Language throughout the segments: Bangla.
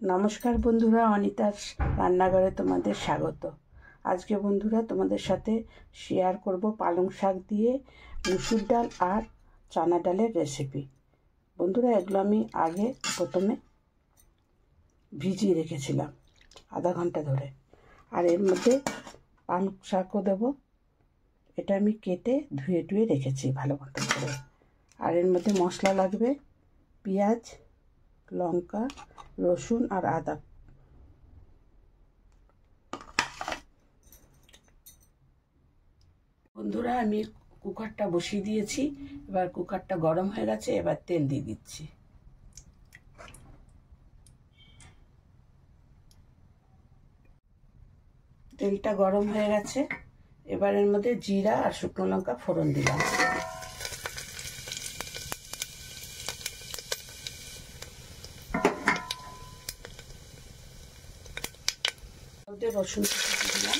নমস্কার বন্ধুরা, অনিতার রান্নাঘরে তোমাদের স্বাগত। আজকে বন্ধুরা তোমাদের সাথে শেয়ার করব পালং শাক দিয়ে মুসুর ডাল আর চানা ডালের রেসিপি। বন্ধুরা, এগুলো আমি আগে প্রথমে ভিজিয়ে রেখেছিলাম আধা ঘন্টা ধরে। আর এর মধ্যে পালং শাকও দেবো। এটা আমি কেটে ধুয়ে রেখেছি ভালো মতো করে। আর এর মধ্যে মশলা লাগবে পেঁয়াজ, লঙ্কা, রসুন আর আদা। বন্ধুরা, আমি কুকারটা বসিয়ে দিয়েছি। এবার কুকারটা গরম হয়ে গেছে, এবার তেল দিয়ে দিচ্ছি। তেলটা গরম হয়ে গেছে, এবার এর মধ্যে জিরা আর শুকনো লঙ্কা ফোড়ন দিলাম। রসুন দিলাম,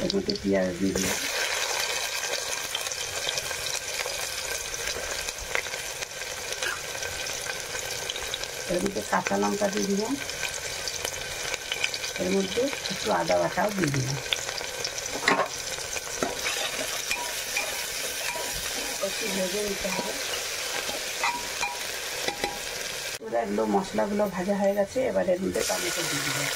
এর মধ্যে পেঁয়াজ দিয়ে দিলাম, এর মধ্যে কাঁচা লঙ্কা দিয়ে দিলাম, এর মধ্যে একটু আদা বাটাও দিয়ে দিলাম। একটু ভেজে নিতে হবে। পুরো একদম মশলাগুলো ভাজা হয়ে গেছে, এবার এর মধ্যে টমেটো দিয়ে দিলাম।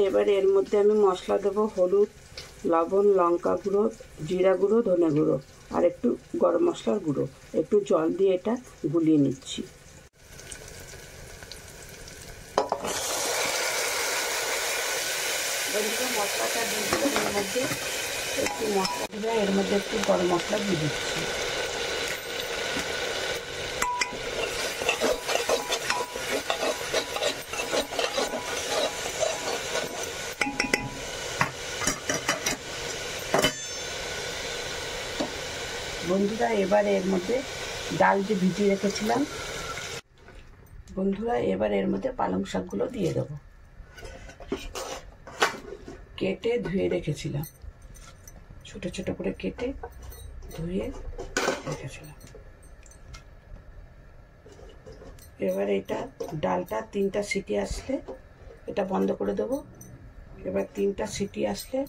এবার এর মধ্যে আমি মশলা দেবো হলুদ, লবণ, লঙ্কা গুঁড়ো, জিরা গুঁড়ো, ধনে গুঁড়ো আর একটু গরম মশলার গুঁড়ো। একটু জল দিয়ে এটা গুলিয়ে নিচ্ছি। মশলাটা দিয়ে দিলাম, এর মধ্যে একটু মশলা দিয়ে এর মধ্যে একটু গরম মশলা দিয়ে দিচ্ছি। বন্ধুরা, এবার এর মধ্যে ডাল যে ভিজিয়ে রেখেছিলাম, বন্ধুরা এবার এর মধ্যে পালং শাকগুলো দিয়ে দেবো। কেটে ধুয়ে রেখেছিলাম, ছোট ছোট করে কেটে ধুয়ে রেখেছিলাম। এবার এটা ডালটা 3টা সিটি আসলে এটা বন্ধ করে দেবো। এবার 3টা সিটি আসলে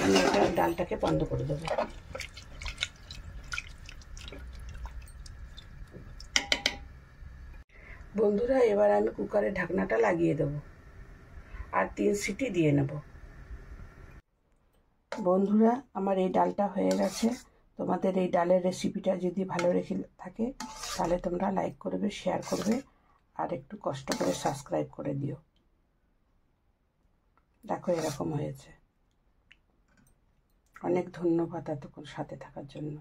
আমি এটা ডালটাকে বন্ধ করে দেবো। বন্ধুরা, এবার আমি কুকারের ঢাকনাটা লাগিয়ে দেবো আর 3 সিটি দিয়ে নেব। বন্ধুরা, আমার এই ডালটা হয়ে গেছে। তোমাদের এই ডালের রেসিপিটা যদি ভালো লেগে থাকে তাহলে তোমরা লাইক করবে, শেয়ার করবে আর একটু কষ্ট করে সাবস্ক্রাইব করে দিও। দেখো এরকম হয়েছে। অনেক ধন্যবাদ এতক্ষণ সাথে থাকার জন্য।